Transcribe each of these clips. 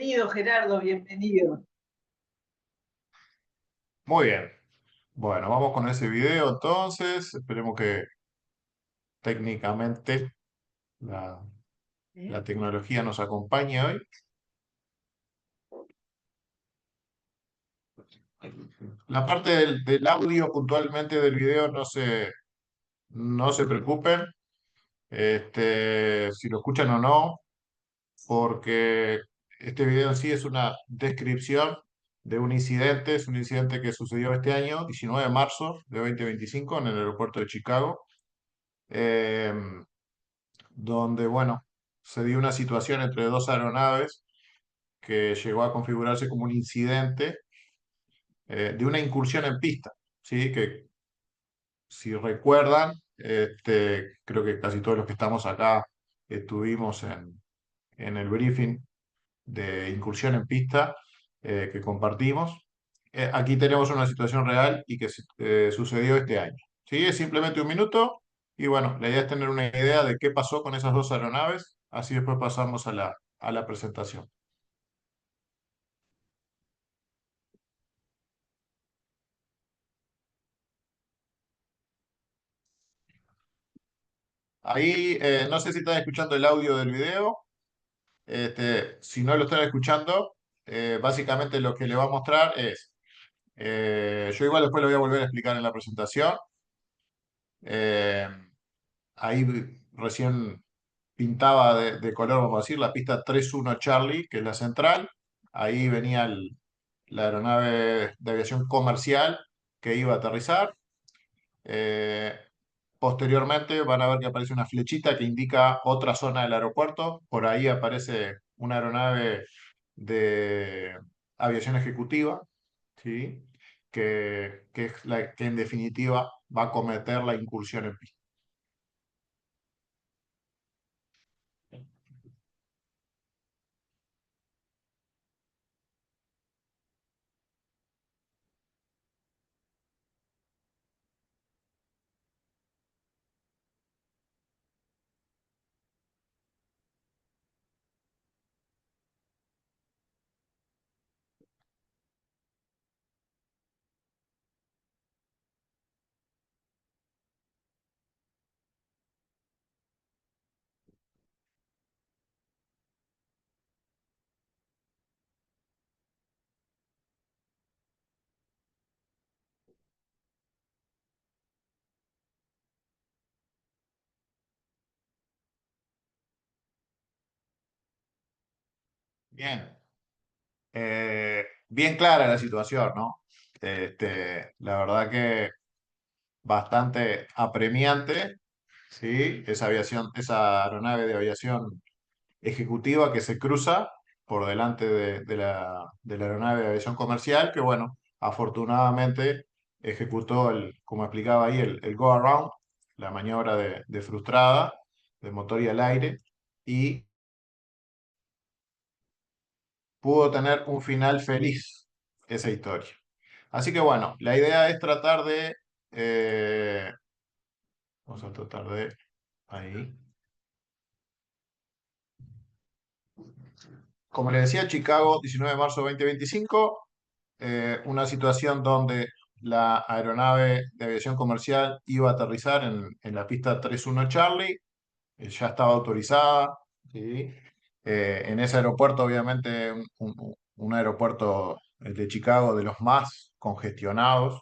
Bienvenido, Gerardo, bienvenido. Muy bien. Bueno, vamos con ese video entonces. Esperemos que técnicamente la, ¿Eh? la tecnología nos acompañe hoy. La parte del audio puntualmente del video no se preocupen, si lo escuchan o no, porque este video en sí es una descripción de un incidente. Es un incidente que sucedió este año, 19 de marzo de 2025, en el aeropuerto de Chicago. Eh, donde, bueno, se dio una situación entre dos aeronaves que llegó a configurarse como un incidente de una incursión en pista, ¿sí? Que si recuerdan, creo que casi todos los que estamos acá estuvimos en el briefing de incursión en pista que compartimos. Aquí tenemos una situación real y que sucedió este año. ¿Sí? Es simplemente un minuto y bueno, la idea es tener una idea de qué pasó con esas dos aeronaves, así después pasamos a la presentación. Ahí no sé si están escuchando el audio del video. Si no lo están escuchando, básicamente lo que le va a mostrar es, yo igual después lo voy a volver a explicar en la presentación. Eh, Ahí recién pintaba de color, vamos a decir, la pista 31 Charlie, que es la central. Ahí venía la aeronave de aviación comercial que iba a aterrizar. Eh, Posteriormente van a ver que aparece una flechita que indica otra zona del aeropuerto. Por ahí aparece una aeronave de aviación ejecutiva, ¿sí? Que es la que en definitiva va a cometer la incursión en pista. Bien. Bien clara la situación, ¿no? La verdad que bastante apremiante, ¿sí? Esa aeronave de aviación ejecutiva que se cruza por delante de la aeronave de aviación comercial, que bueno, afortunadamente ejecutó como explicaba ahí, el go around, la maniobra de frustrada, de motor y al aire, y pudo tener un final feliz esa historia. Así que bueno, la idea es tratar eh, vamos a tratar de, ahí. Como les decía, Chicago, 19 de marzo de 2025, una situación donde la aeronave de aviación comercial iba a aterrizar en la pista 31 Charlie, ya estaba autorizada, ¿sí? En ese aeropuerto, obviamente, un aeropuerto, el de Chicago, de los más congestionados,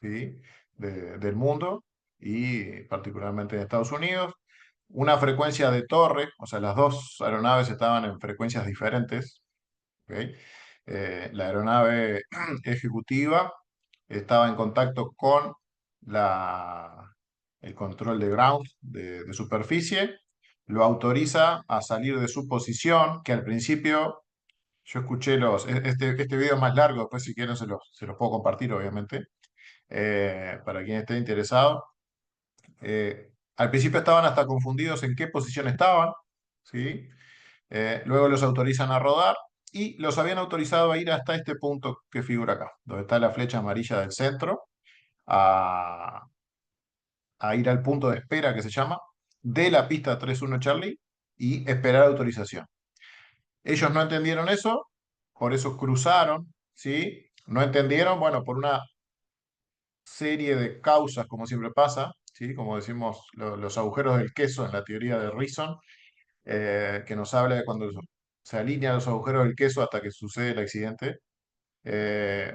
¿sí? Del mundo y particularmente en Estados Unidos. Una frecuencia de torre, o sea, las dos aeronaves estaban en frecuencias diferentes, ¿ok? La aeronave ejecutiva estaba en contacto con la, el control de ground de superficie, lo autoriza a salir de su posición, que al principio yo escuché este video más largo, después si quieren se los puedo compartir, obviamente, para quien esté interesado. Al principio estaban hasta confundidos en qué posición estaban, ¿sí? Luego los autorizan a rodar y los habían autorizado a ir hasta este punto que figura acá, donde está la flecha amarilla del centro, a, a ir al punto de espera que se llama, de la pista 31 Charlie y esperar autorización. Ellos no entendieron eso por eso cruzaron, ¿sí? No entendieron, bueno, por una serie de causas, como siempre pasa, ¿sí? Como decimos, los agujeros del queso en la teoría de Reason, que nos habla de cuando se alinean los agujeros del queso hasta que sucede el accidente.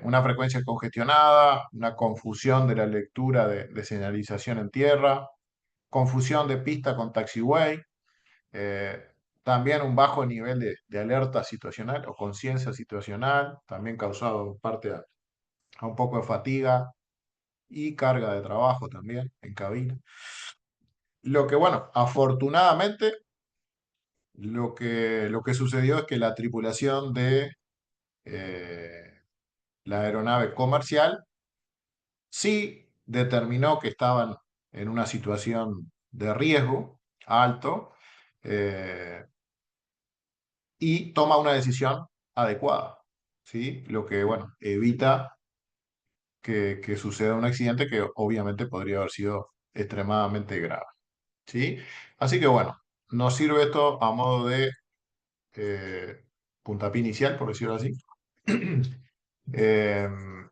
Una frecuencia congestionada, una confusión de la lectura de señalización en tierra, confusión de pista con taxiway, eh, también un bajo nivel de alerta situacional o conciencia situacional, también causado en parte a un poco de fatiga y carga de trabajo también en cabina. Lo que, bueno, afortunadamente, lo que sucedió es que la tripulación de eh, la aeronave comercial sí determinó que estaban en una situación de riesgo alto, eh, y toma una decisión adecuada, ¿sí? Lo que, bueno, evita que suceda un accidente que obviamente podría haber sido extremadamente grave, ¿sí? Así que, bueno, nos sirve esto a modo de eh, puntapié inicial, por decirlo así. Em,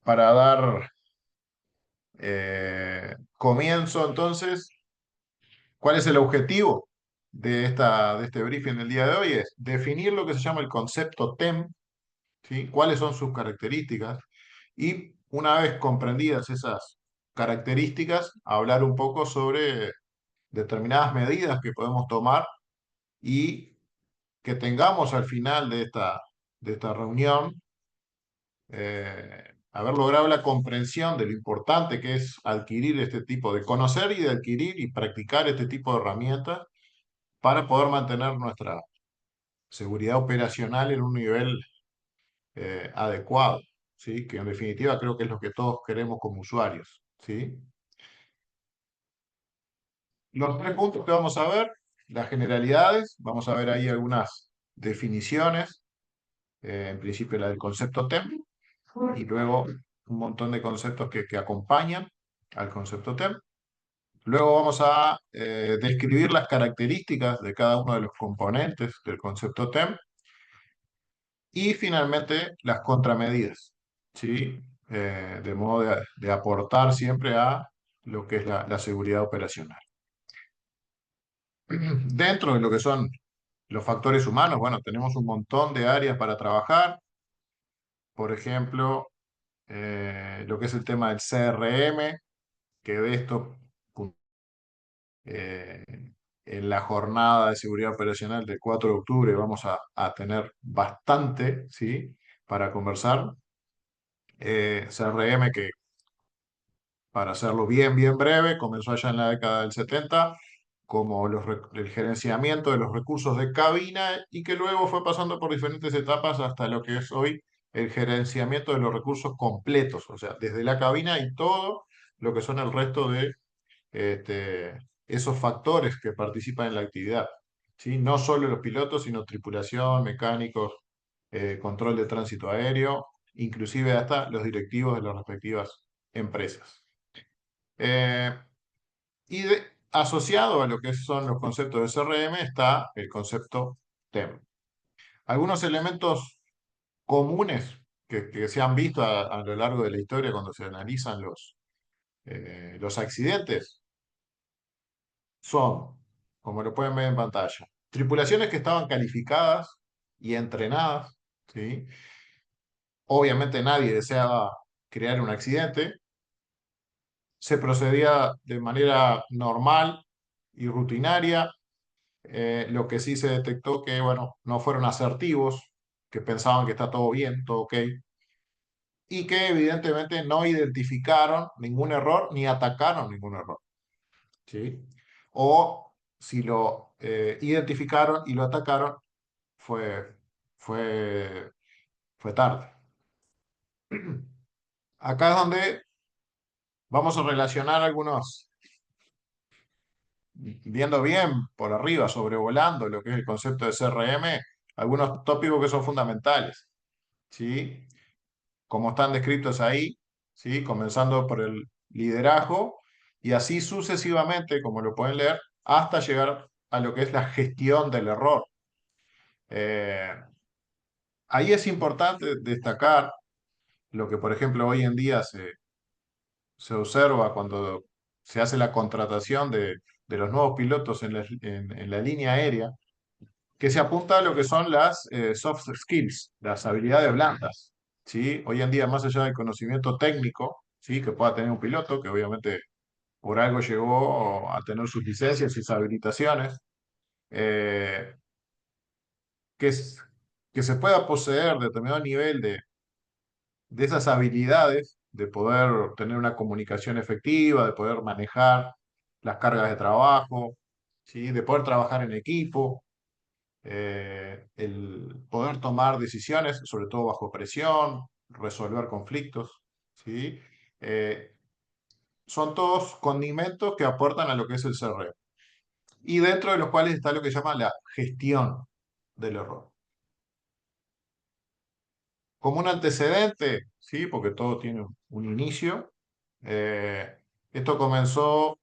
para dar comienzo, entonces, ¿cuál es el objetivo de este briefing del día de hoy? Es definir lo que se llama el concepto TEM, ¿sí? ¿Cuáles son sus características? Y una vez comprendidas esas características, hablar un poco sobre determinadas medidas que podemos tomar y que tengamos al final de esta reunión, haber logrado la comprensión de lo importante que es adquirir este tipo de conocer y de adquirir y practicar este tipo de herramientas para poder mantener nuestra seguridad operacional en un nivel adecuado, ¿sí? Que en definitiva creo que es lo que todos queremos como usuarios, ¿sí? Los tres puntos que vamos a ver, las generalidades, vamos a ver ahí algunas definiciones, en principio la del concepto TEM, y luego un montón de conceptos que acompañan al concepto TEM. Luego vamos a describir las características de cada uno de los componentes del concepto TEM y finalmente las contramedidas, ¿sí? De modo de aportar siempre a lo que es la seguridad operacional. Dentro de lo que son los factores humanos, bueno, tenemos un montón de áreas para trabajar. Por ejemplo, lo que es el tema del CRM, que de esto eh, en la jornada de seguridad operacional del 4 de octubre vamos a tener bastante, ¿sí? Para conversar. CRM que, para hacerlo bien, bien breve, comenzó allá en la década del 70 como el gerenciamiento de los recursos de cabina y que luego fue pasando por diferentes etapas hasta lo que es hoy el gerenciamiento de los recursos completos, o sea, desde la cabina y todo lo que son el resto de este, esos factores que participan en la actividad, ¿sí? No solo los pilotos, sino tripulación, mecánicos, control de tránsito aéreo, inclusive hasta los directivos de las respectivas empresas. Eh, Asociado a lo que son los conceptos de CRM está el concepto TEM. Algunos elementos comunes que se han visto a lo largo de la historia cuando se analizan los accidentes son, como lo pueden ver en pantalla, tripulaciones que estaban calificadas y entrenadas, ¿sí? Obviamente nadie deseaba crear un accidente, se procedía de manera normal y rutinaria. Lo que sí se detectó que, bueno, no fueron asertivos, que pensaban que está todo bien, todo ok, y que evidentemente no identificaron ningún error ni atacaron ningún error, ¿sí? O si lo identificaron y lo atacaron, fue, fue, fue tarde. Acá es donde vamos a relacionar algunos, viendo bien por arriba, sobrevolando lo que es el concepto de CRM, algunos tópicos que son fundamentales, ¿sí? Como están descritos ahí, ¿sí? Comenzando por el liderazgo y así sucesivamente, como lo pueden leer, hasta llegar a lo que es la gestión del error. Eh, Ahí es importante destacar lo que, por ejemplo, hoy en día se observa cuando se hace la contratación de los nuevos pilotos en la línea aérea, que se apunta a lo que son las soft skills, las habilidades blandas. ¿Sí? Hoy en día, más allá del conocimiento técnico, ¿sí? Que pueda tener un piloto, que obviamente por algo llegó a tener sus licencias y sus habilitaciones, eh, que, que se pueda poseer determinado nivel de esas habilidades, de poder tener una comunicación efectiva, de poder manejar las cargas de trabajo, ¿sí? De poder trabajar en equipo, el poder tomar decisiones, sobre todo bajo presión, resolver conflictos, ¿sí? Eh, Son todos condimentos que aportan a lo que es el CRM y dentro de los cuales está lo que se llama la gestión del error. Como un antecedente, ¿sí? Porque todo tiene un inicio. eh, Esto comenzó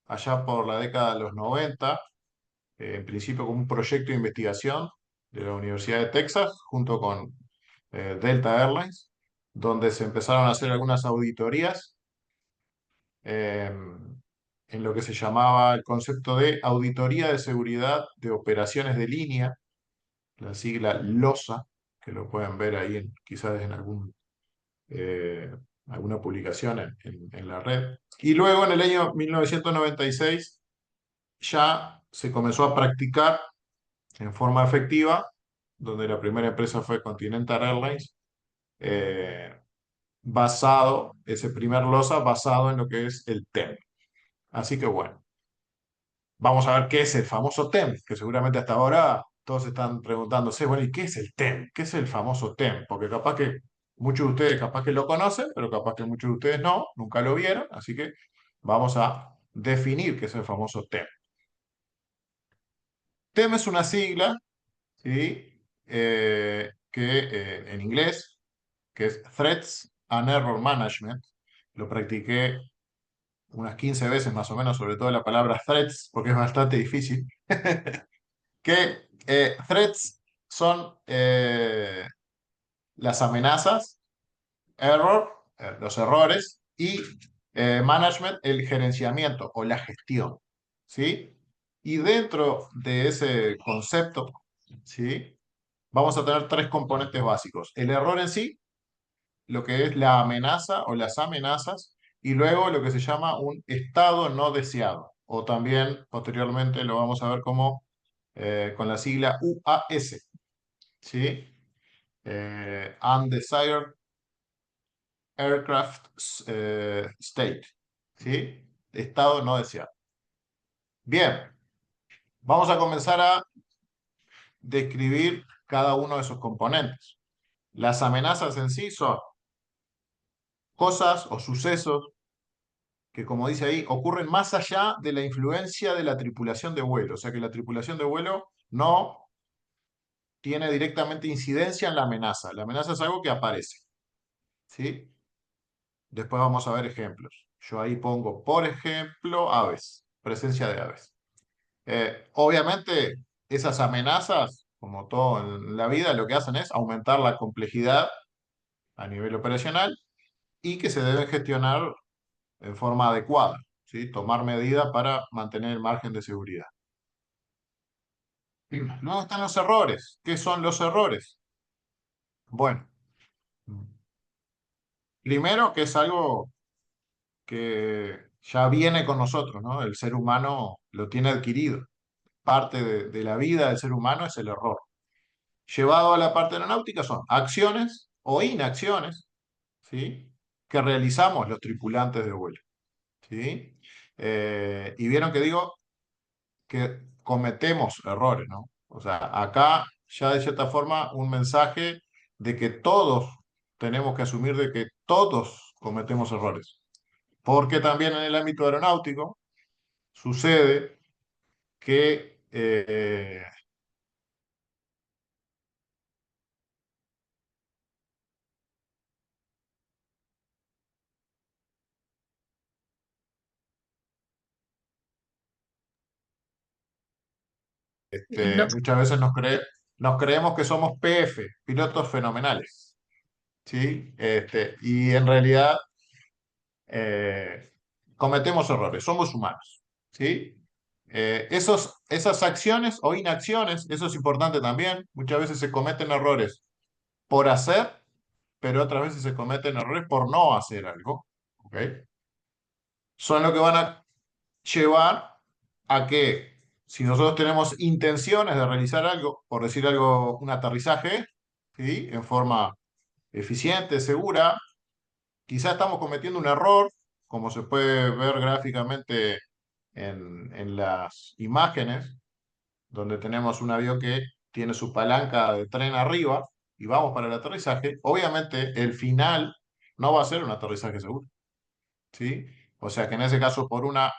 allá por la década de los 90, en principio como un proyecto de investigación de la Universidad de Texas, junto con Delta Airlines, donde se empezaron a hacer algunas auditorías eh, en lo que se llamaba el concepto de Auditoría de Seguridad de Operaciones de Línea, la sigla LOSA, que lo pueden ver ahí quizás en eh, alguna publicación en la red. Y luego en el año 1996 ya se comenzó a practicar en forma efectiva, donde la primera empresa fue Continental Airlines, eh, ese primer LOSA basado en lo que es el TEM. Así que bueno, vamos a ver qué es el famoso TEM, que seguramente hasta ahora todos están preguntándose, bueno, ¿y qué es el TEM? ¿Qué es el famoso TEM? Porque capaz que muchos de ustedes capaz que lo conocen, pero capaz que muchos de ustedes no, nunca lo vieron, así que vamos a definir qué es el famoso TEM. TEM es una sigla, ¿sí? En inglés, que es Threats and Error Management. Lo practiqué unas 15 veces más o menos, sobre todo la palabra threats, porque es bastante difícil. Que threats son las amenazas, los errores, y management, el gerenciamiento o la gestión. ¿Sí? Y dentro de ese concepto, ¿sí? Vamos a tener tres componentes básicos. El error en sí, lo que es la amenaza o las amenazas, y luego lo que se llama un estado no deseado, o también posteriormente lo vamos a ver como con la sigla UAS, ¿sí? Undesired Aircraft State, ¿sí? Estado no deseado. Bien, vamos a comenzar a describir cada uno de esos componentes. Las amenazas en sí son cosas o sucesos que, como dice ahí, ocurren más allá de la influencia de la tripulación de vuelo. O sea que la tripulación de vuelo no tiene directamente incidencia en la amenaza. La amenaza es algo que aparece, ¿sí? Después vamos a ver ejemplos. Yo ahí pongo, por ejemplo, aves, presencia de aves. Obviamente, esas amenazas, como todo en la vida, lo que hacen es aumentar la complejidad a nivel operacional y que se deben gestionar en forma adecuada, ¿sí? Tomar medidas para mantener el margen de seguridad. Luego están los errores. ¿Qué son los errores? Bueno, primero que es algo que ya viene con nosotros, ¿no? El ser humano lo tiene adquirido. Parte de la vida del ser humano es el error. Llevado a la parte aeronáutica son acciones o inacciones, ¿sí? Que realizamos los tripulantes de vuelo, ¿sí? Y vieron que digo que cometemos errores, ¿no? O sea, acá ya de cierta forma un mensaje de que todos tenemos que asumir de que todos cometemos errores. Porque también en el ámbito aeronáutico sucede que Y no, Muchas veces nos creemos que somos PF, pilotos fenomenales, ¿sí? Y en realidad eh, cometemos errores, somos humanos, ¿sí? Esas acciones o inacciones, eso es importante también, muchas veces se cometen errores por hacer, pero otras veces se cometen errores por no hacer algo, ¿ok? Son lo que van a llevar a que si nosotros tenemos intenciones de realizar algo, por decir algo, un aterrizaje, ¿sí? En forma eficiente, segura, quizás estamos cometiendo un error, como se puede ver gráficamente en las imágenes, donde tenemos un avión que tiene su palanca de tren arriba y vamos para el aterrizaje. Obviamente, el final no va a ser un aterrizaje seguro, ¿sí? O sea que en ese caso, por una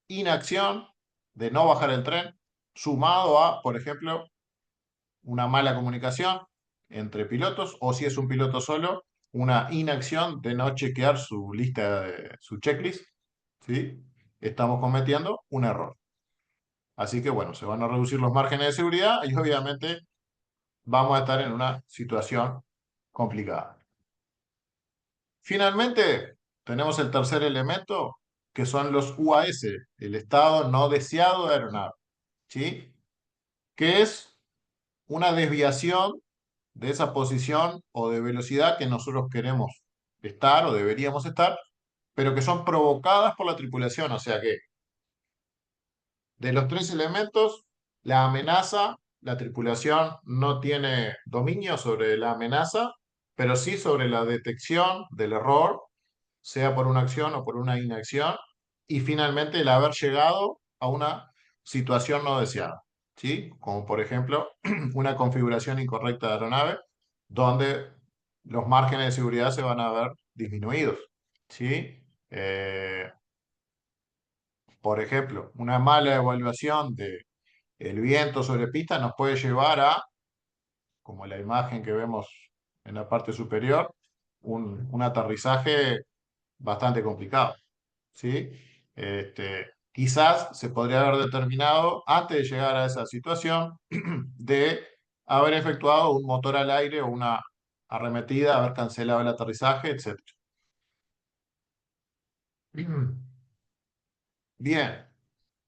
inacción de no bajar el tren, sumado a, por ejemplo, una mala comunicación entre pilotos, o si es un piloto solo, una inacción de no chequear su lista, su checklist, ¿sí? Estamos cometiendo un error. Así que bueno, se van a reducir los márgenes de seguridad y obviamente vamos a estar en una situación complicada. Finalmente, tenemos el tercer elemento, que son los UAS, el estado no deseado de aeronave, ¿sí? Que es una desviación de esa posición o de velocidad que nosotros queremos estar o deberíamos estar, pero que son provocadas por la tripulación. O sea que de los tres elementos, la amenaza, la tripulación no tiene dominio sobre la amenaza, pero sí sobre la detección del error, sea por una acción o por una inacción, y finalmente el haber llegado a una situación no deseada, ¿sí? Como por ejemplo una configuración incorrecta de aeronave, donde los márgenes de seguridad se van a ver disminuidos, ¿sí? Por ejemplo, una mala evaluación de el viento sobre pista nos puede llevar a, como la imagen que vemos en la parte superior, un aterrizaje bastante complicado, ¿sí? Quizás se podría haber determinado, antes de llegar a esa situación, de haber efectuado un motor al aire o una arremetida, haber cancelado el aterrizaje, etc. Bien,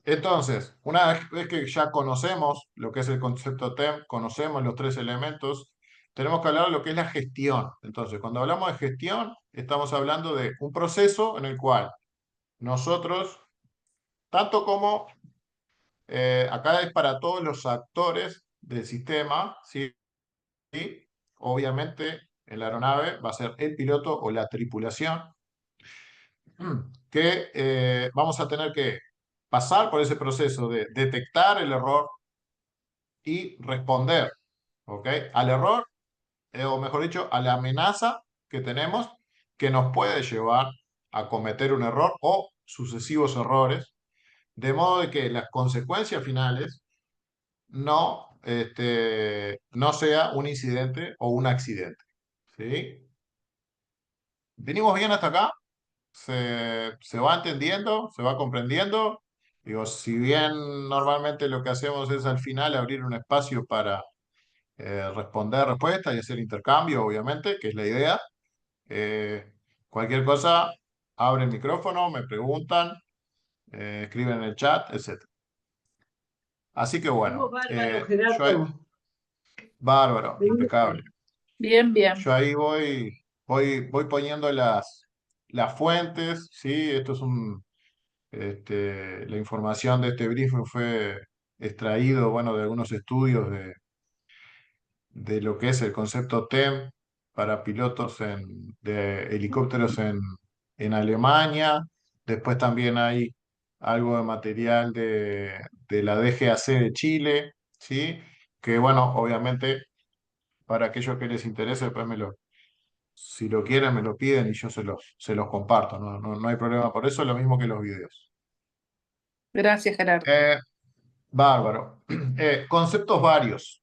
entonces, una vez que ya conocemos lo que es el concepto TEM, conocemos los tres elementos, tenemos que hablar de lo que es la gestión. Entonces, cuando hablamos de gestión, estamos hablando de un proceso en el cual nosotros, tanto como acá es para todos los actores del sistema, ¿sí? Obviamente, en la aeronave va a ser el piloto o la tripulación, que vamos a tener que pasar por ese proceso de detectar el error y responder, ¿ok? Al error, o mejor dicho, a la amenaza que tenemos que nos puede llevar a cometer un error o sucesivos errores, de modo de que las consecuencias finales no sea un incidente o un accidente, ¿sí? ¿Venimos bien hasta acá? Se va entendiendo, se va comprendiendo. Digo, si bien normalmente lo que hacemos es al final abrir un espacio para responder respuestas y hacer intercambio, obviamente, que es la idea. Eh, Cualquier cosa, abre el micrófono, me preguntan, escriben en el chat, etc. Así que Estuvo bueno, bárbaro, Gerardo. bárbaro, impecable. bien, bien. Yo ahí voy poniendo las fuentes, ¿sí? Esto es la información de este briefing fue extraído, bueno, de algunos estudios de lo que es el concepto TEM para pilotos de helicópteros en Alemania. Después también hay algo de material de la DGAC de Chile, ¿sí? Que bueno, obviamente para aquellos que les interese, después si lo quieren me lo piden y yo se los comparto, no hay problema por eso, lo mismo que los videos. Gracias, Gerardo. Eh, Bárbaro. Conceptos varios,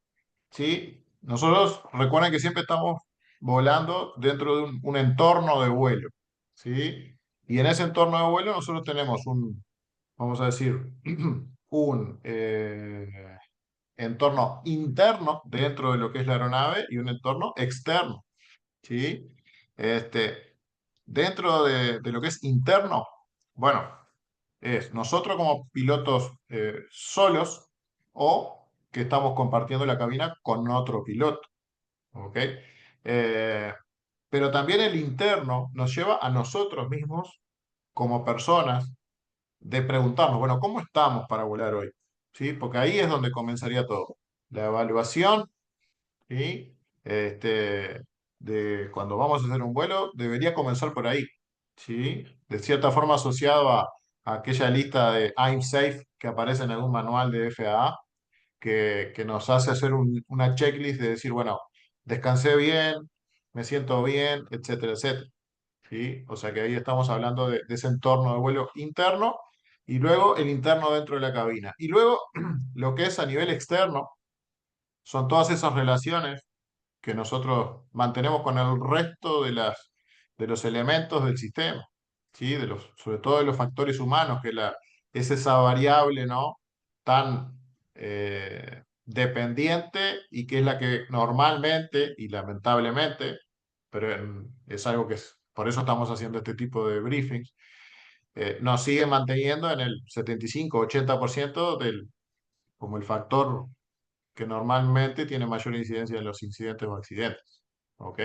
¿sí? Nosotros recuerden que siempre estamos volando dentro de un entorno de vuelo, ¿sí? Y en ese entorno de vuelo nosotros tenemos vamos a decir, un entorno interno dentro de lo que es la aeronave y un entorno externo, ¿sí? Dentro de lo que es interno, bueno, es nosotros como pilotos solos o que estamos compartiendo la cabina con otro piloto, ¿ok? Eh, pero también el interno nos lleva a nosotros mismos como personas de preguntarnos, bueno, ¿cómo estamos para volar hoy? ¿Sí? Porque ahí es donde comenzaría todo. La evaluación, ¿sí? De cuando vamos a hacer un vuelo, debería comenzar por ahí, ¿sí? De cierta forma asociado a aquella lista de I'm safe que aparece en algún manual de FAA, que nos hace hacer una checklist de decir, bueno, descansé bien, me siento bien, etcétera, etcétera. ¿Sí? O sea que ahí estamos hablando de ese entorno de vuelo interno y luego el interno dentro de la cabina. Y luego lo que es a nivel externo son todas esas relaciones que nosotros mantenemos con el resto de los elementos del sistema, ¿sí? Sobre todo de los factores humanos, que es esa variable, ¿no? Tan dependiente y que es la que normalmente y lamentablemente, pero es algo por eso estamos haciendo este tipo de briefings, nos sigue manteniendo en el 75-80% como el factor que normalmente tiene mayor incidencia en los incidentes o accidentes. ¿Ok?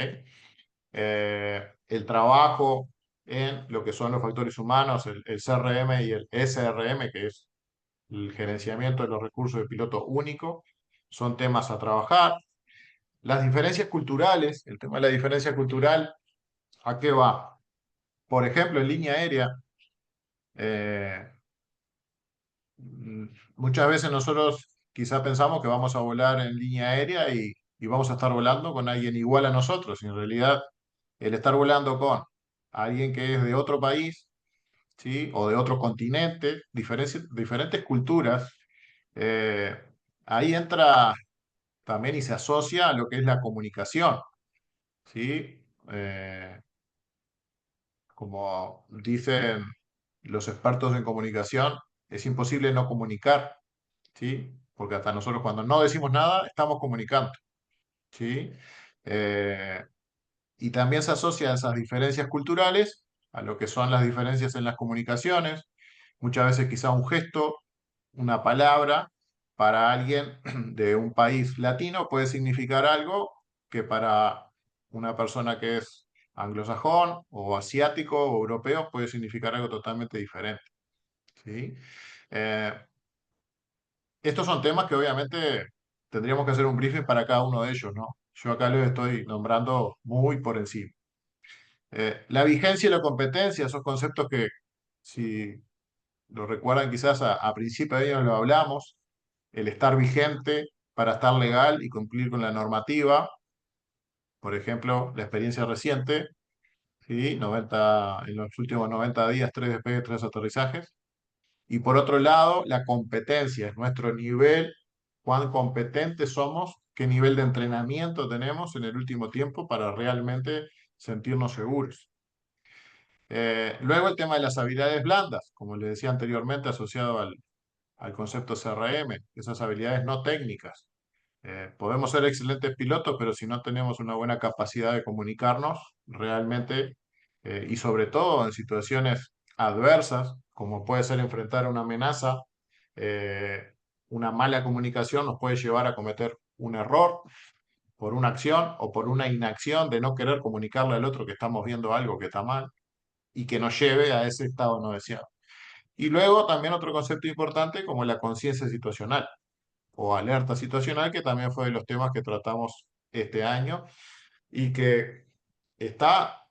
El trabajo en lo que son los factores humanos, el CRM y el SRM, que es el gerenciamiento de los recursos de piloto único, son temas a trabajar. Las diferencias culturales, el tema de la diferencia cultural, ¿a qué va? Por ejemplo, en línea aérea, eh, muchas veces nosotros quizá pensamos que vamos a volar en línea aérea y vamos a estar volando con alguien igual a nosotros. Y en realidad, el estar volando con alguien que es de otro país, ¿sí? O de otro continente, diferentes culturas, eh, ahí entra también y se asocia a lo que es la comunicación, ¿sí? Como dicen los expertos en comunicación, es imposible no comunicar, ¿sí? Porque hasta nosotros cuando no decimos nada, estamos comunicando, ¿sí? Eh, y también se asocia a esas diferencias culturales, a lo que son las diferencias en las comunicaciones, muchas veces quizá un gesto, una palabra, para alguien de un país latino puede significar algo que para una persona que es anglosajón o asiático o europeo puede significar algo totalmente diferente, ¿sí? Eh, Estos son temas que obviamente tendríamos que hacer un briefing para cada uno de ellos, ¿no? Yo acá los estoy nombrando muy por encima. La vigencia y la competencia, esos conceptos que, si lo recuerdan quizás a principio de ellos lo hablamos, el estar vigente para estar legal y cumplir con la normativa, por ejemplo, la experiencia reciente, ¿sí? En los últimos 90 días, 3 despegues, 3 aterrizajes. Y por otro lado, la competencia, es nuestro nivel, cuán competentes somos, qué nivel de entrenamiento tenemos en el último tiempo para realmente sentirnos seguros. Luego el tema de las habilidades blandas, como les decía anteriormente, asociado al concepto CRM, esas habilidades no técnicas. Podemos ser excelentes pilotos, pero si no tenemos una buena capacidad de comunicarnos, realmente, y sobre todo en situaciones adversas, como puede ser enfrentar una amenaza, eh, una mala comunicación nos puede llevar a cometer un error por una acción o por una inacción de no querer comunicarle al otro que estamos viendo algo que está mal y que nos lleve a ese estado no deseado. Y luego también otro concepto importante como la conciencia situacional o alerta situacional, que también fue de los temas que tratamos este año y que está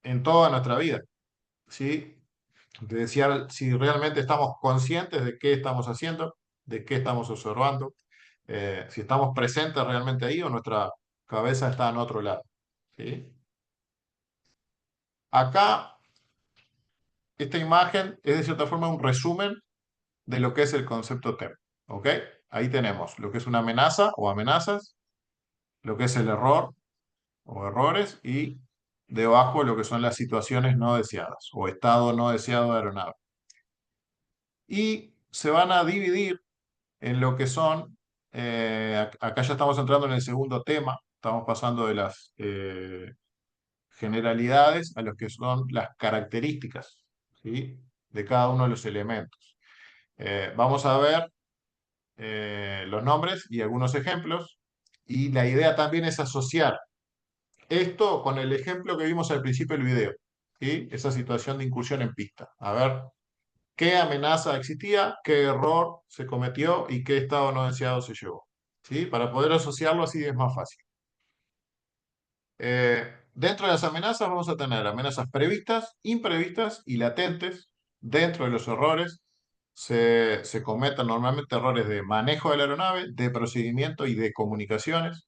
en toda nuestra vida, ¿sí? De decir si realmente estamos conscientes de qué estamos haciendo, de qué estamos observando, si estamos presentes realmente ahí o nuestra cabeza está en otro lado, ¿sí? Acá, esta imagen es de cierta forma un resumen de lo que es el concepto TEM, ¿ok? Ahí tenemos lo que es una amenaza o amenazas, lo que es el error o errores y debajo lo que son las situaciones no deseadas o estado no deseado de aeronave. Y se van a dividir en lo que son acá ya estamos entrando en el segundo tema, estamos pasando de las generalidades a lo que son las características, ¿sí? De cada uno de los elementos. Vamos a ver los nombres y algunos ejemplos, y la idea también es asociar esto con el ejemplo que vimos al principio del video, ¿sí? Esa situación de incursión en pista. A ver qué amenaza existía, qué error se cometió y qué estado no deseado se llevó, ¿sí? Para poder asociarlo así es más fácil. Dentro de las amenazas vamos a tener amenazas previstas, imprevistas y latentes. Dentro de los errores se cometen normalmente errores de manejo de la aeronave, de procedimiento y de comunicaciones.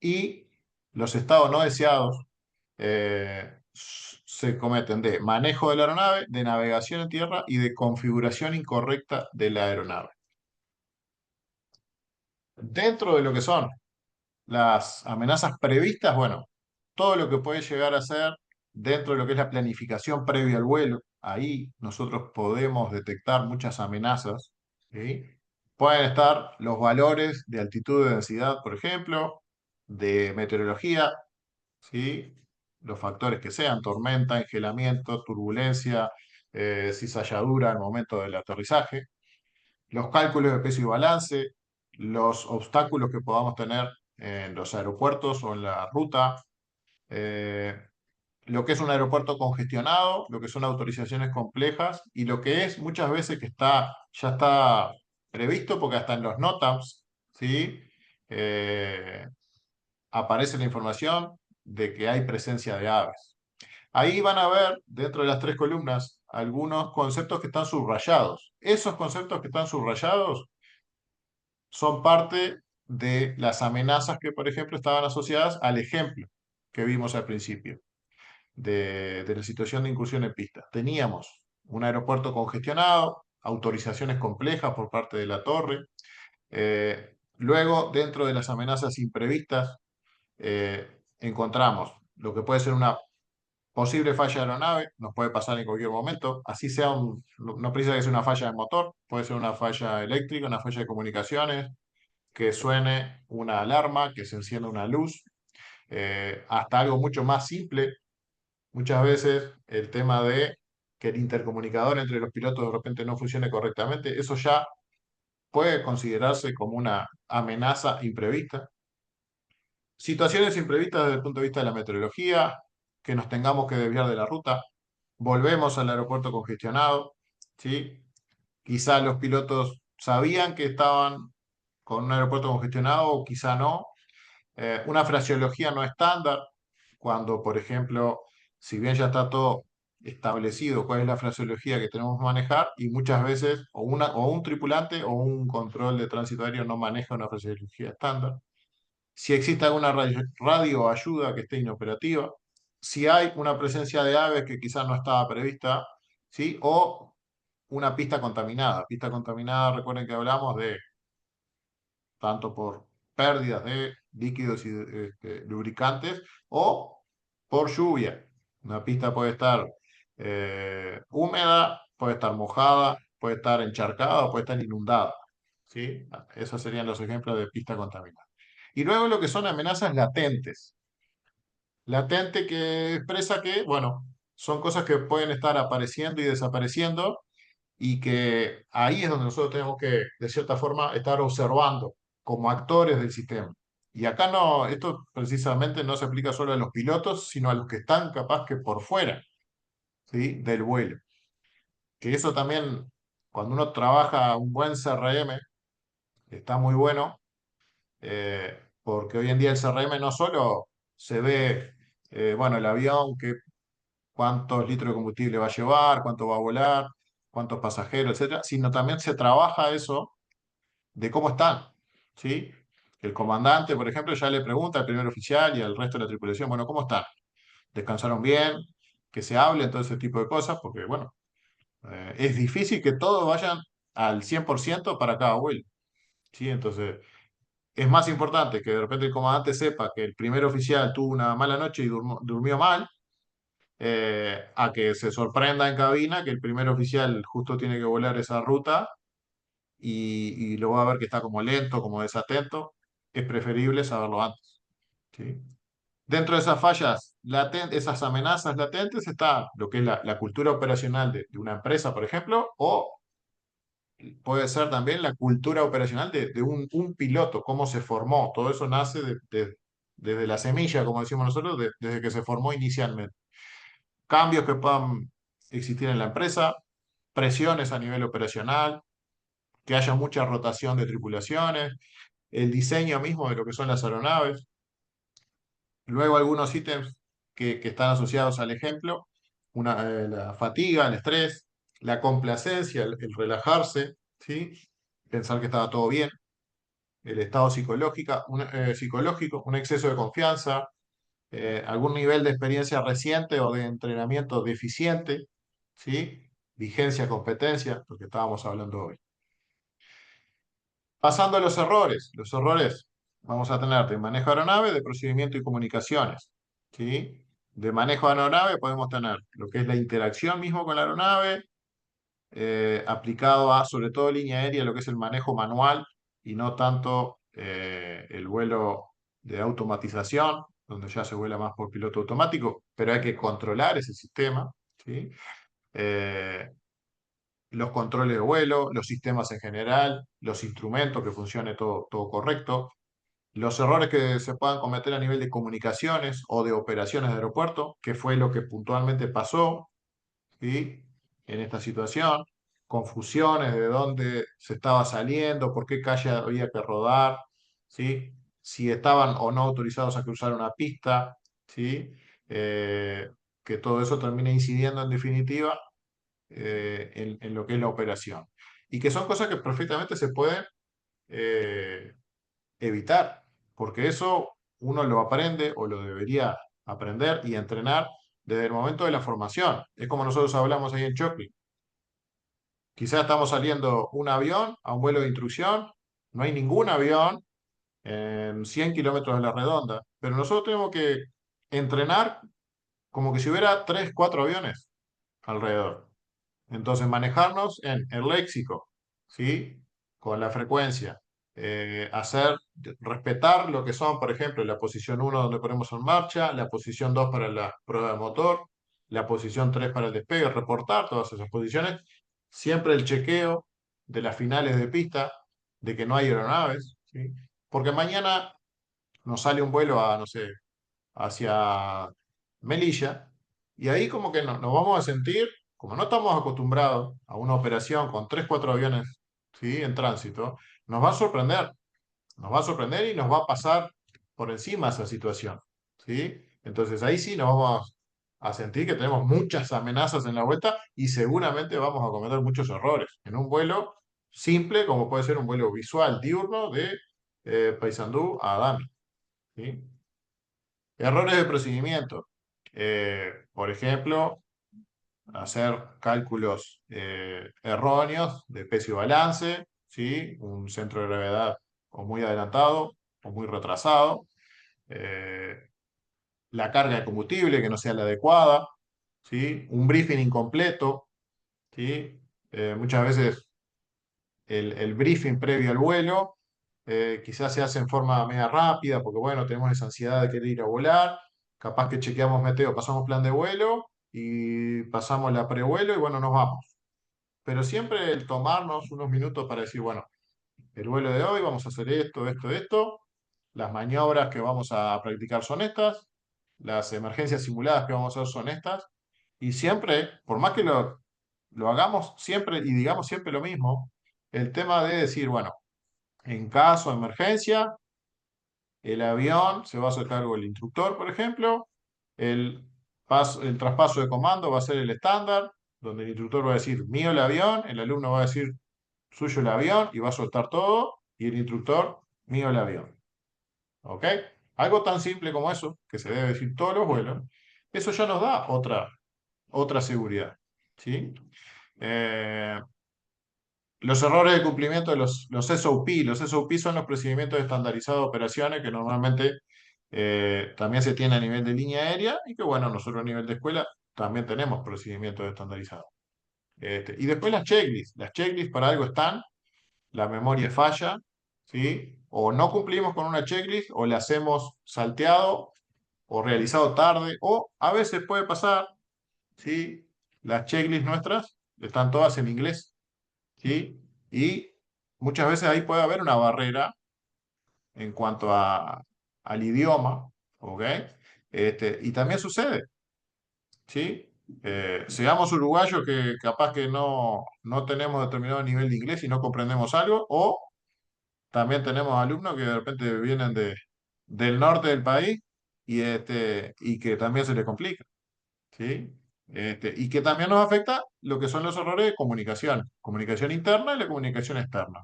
Y los estados no deseados se cometen de manejo de la aeronave, de navegación en tierra y de configuración incorrecta de la aeronave. Dentro de lo que son las amenazas previstas, bueno, todo lo que puede llegar a ser dentro de lo que es la planificación previa al vuelo, ahí nosotros podemos detectar muchas amenazas, ¿sí? Pueden estar los valores de altitud de densidad, por ejemplo, de meteorología, ¿sí? Los factores que sean, tormenta, engelamiento, turbulencia, cizalladura al momento del aterrizaje, los cálculos de peso y balance, los obstáculos que podamos tener en los aeropuertos o en la ruta, eh, lo que es un aeropuerto congestionado, lo que son autorizaciones complejas y lo que es muchas veces que ya está previsto porque hasta en los NOTAMs, ¿sí? Eh, aparece la información de que hay presencia de aves. Ahí van a ver, dentro de las tres columnas, algunos conceptos que están subrayados. Esos conceptos que están subrayados son parte de las amenazas que, por ejemplo, estaban asociadas al ejemplo que vimos al principio de la situación de incursión en pista. Teníamos un aeropuerto congestionado, autorizaciones complejas por parte de la torre. Luego, dentro de las amenazas imprevistas, encontramos lo que puede ser una posible falla de aeronave, nos puede pasar en cualquier momento, así sea no precisa que sea una falla de motor, puede ser una falla eléctrica, una falla de comunicaciones, que suene una alarma, que se encienda una luz, hasta algo mucho más simple, muchas veces el tema de que el intercomunicador entre los pilotos de repente no funcione correctamente, eso ya puede considerarse como una amenaza imprevista. Situaciones imprevistas desde el punto de vista de la meteorología, que nos tengamos que desviar de la ruta, volvemos al aeropuerto congestionado, ¿sí? Quizá los pilotos sabían que estaban con un aeropuerto congestionado o quizá no. Una fraseología no estándar, cuando, por ejemplo, si bien ya está todo establecido cuál es la fraseología que tenemos que manejar, y muchas veces o un tripulante o un control de tránsito aéreo no maneja una fraseología estándar. Si existe alguna radio o ayuda que esté inoperativa, si hay una presencia de aves que quizás no estaba prevista, ¿sí? O una pista contaminada. Pista contaminada, recuerden que hablamos de tanto por pérdidas de líquidos y lubricantes o por lluvia. Una pista puede estar húmeda, puede estar mojada, puede estar encharcada o puede estar inundada. ¿Sí? Esos serían los ejemplos de pista contaminada. Y luego lo que son amenazas latentes. Latente que expresa que, bueno, son cosas que pueden estar apareciendo y desapareciendo y que ahí es donde nosotros tenemos que, de cierta forma, estar observando como actores del sistema. Y acá no, esto precisamente no se aplica solo a los pilotos, sino a los que están capaz que por fuera, ¿sí? Del vuelo. Que eso también, cuando uno trabaja un buen CRM, está muy bueno, porque hoy en día el CRM no solo se ve, bueno, el avión, cuántos litros de combustible va a llevar, cuánto va a volar, cuántos pasajeros, etcétera, sino también se trabaja eso de cómo están, ¿sí? El comandante, por ejemplo, ya le pregunta al primer oficial y al resto de la tripulación, bueno, ¿cómo están? ¿Descansaron bien? Que se hable, todo ese tipo de cosas, porque, bueno, es difícil que todos vayan al 100% para cada vuelo, ¿sí? Entonces, es más importante que de repente el comandante sepa que el primer oficial tuvo una mala noche y durmió mal, a que se sorprenda en cabina que el primer oficial justo tiene que volar esa ruta y lo va a ver que está como lento, como desatento, es preferible saberlo antes. ¿Sí? Dentro de esas fallas latentes, esas amenazas latentes, está lo que es la cultura operacional de una empresa, por ejemplo, o puede ser también la cultura operacional de un piloto, cómo se formó. Todo eso nace desde la semilla, como decimos nosotros, desde que se formó inicialmente. Cambios que puedan existir en la empresa, presiones a nivel operacional, que haya mucha rotación de tripulaciones, el diseño mismo de lo que son las aeronaves. Luego algunos ítems que están asociados al ejemplo, la fatiga, el estrés, la complacencia, el relajarse, ¿sí? Pensar que estaba todo bien, el estado psicológico, un exceso de confianza, algún nivel de experiencia reciente o de entrenamiento deficiente, ¿sí? Vigencia, competencia, lo que estábamos hablando hoy. Pasando a los errores vamos a tener de manejo de aeronave, de procedimiento y comunicaciones, ¿sí? De manejo de aeronave podemos tener lo que es la interacción mismo con la aeronave, aplicado a, sobre todo línea aérea, lo que es el manejo manual y no tanto el vuelo de automatización, donde ya se vuela más por piloto automático, pero hay que controlar ese sistema, ¿sí? Eh, los controles de vuelo, los sistemas en general, los instrumentos, que funcione todo correcto, los errores que se puedan cometer a nivel de comunicaciones o de operaciones de aeropuerto, que fue lo que puntualmente pasó, ¿sí? En esta situación, confusiones de dónde se estaba saliendo, por qué calle había que rodar, ¿sí? Si estaban o no autorizados a cruzar una pista, ¿sí? Que todo eso termine incidiendo en definitiva en lo que es la operación. Y que son cosas que perfectamente se pueden eh, evitar, porque eso uno lo aprende o lo debería aprender y entrenar desde el momento de la formación. Es como nosotros hablamos ahí en Chocli. Quizás estamos saliendo un avión a un vuelo de instrucción, no hay ningún avión en 100 kilómetros de la redonda, pero nosotros tenemos que entrenar como que si hubiera 3 4 aviones alrededor. Entonces, manejarnos en el léxico, ¿sí? Con la frecuencia. Respetar lo que son, por ejemplo, la posición 1 donde ponemos en marcha, la posición 2 para la prueba de motor, la posición 3 para el despegue, reportar todas esas posiciones. Siempre el chequeo de las finales de pista, de que no hay aeronaves, ¿sí? Porque mañana nos sale un vuelo a, no sé, hacia Melilla, y ahí como que nos vamos a sentir, como no estamos acostumbrados a una operación con 3 4 aviones, ¿sí? En tránsito, nos va a sorprender, nos va a sorprender y nos va a pasar por encima esa situación, ¿sí? Entonces ahí sí nos vamos a sentir que tenemos muchas amenazas en la vuelta y seguramente vamos a cometer muchos errores en un vuelo simple, como puede ser un vuelo visual diurno de Paysandú a Adami, ¿sí? Errores de procedimiento. Por ejemplo, hacer cálculos erróneos de peso y balance, ¿sí? Un centro de gravedad o muy adelantado o muy retrasado. eh, la carga de combustible que no sea la adecuada, ¿sí? Un briefing incompleto, ¿sí? Muchas veces el briefing previo al vuelo quizás se hace en forma media rápida, porque bueno, tenemos esa ansiedad de querer ir a volar, capaz que chequeamos meteo, pasamos plan de vuelo y pasamos la prevuelo y bueno, nos vamos. Pero siempre el tomarnos unos minutos para decir, bueno, el vuelo de hoy vamos a hacer esto, las maniobras que vamos a practicar son estas, las emergencias simuladas que vamos a hacer son estas, y siempre, por más que lo hagamos siempre y digamos siempre lo mismo, el tema de decir, bueno, en caso de emergencia, el avión se va a hacer cargo del instructor, por ejemplo. El traspaso de comando va a ser el estándar, donde el instructor va a decir mío el avión, el alumno va a decir suyo el avión y va a soltar todo, y el instructor mío el avión. ¿Ok? Algo tan simple como eso, que se debe decir todos los vuelos, eso ya nos da otra seguridad. ¿Sí? Eh, los errores de cumplimiento de los SOP. Los SOP son los procedimientos estandarizados de operaciones que normalmente también se tiene a nivel de línea aérea y que bueno, nosotros a nivel de escuela también tenemos procedimientos estandarizados. Y después las checklists. Las checklists para algo están la memoria falla, ¿sí? O no cumplimos con una checklist, o la hacemos salteado, o realizado tarde, o a veces puede pasar, ¿sí? Las checklists nuestras están todas en inglés, ¿sí? Y muchas veces ahí puede haber una barrera en cuanto al idioma, ¿ok? Y también sucede, ¿sí? Seamos uruguayos que capaz que no tenemos determinado nivel de inglés y no comprendemos algo, o también tenemos alumnos que de repente vienen del norte del país y que también se les complica, ¿sí? Y que también nos afecta lo que son los errores de comunicación interna y la comunicación externa.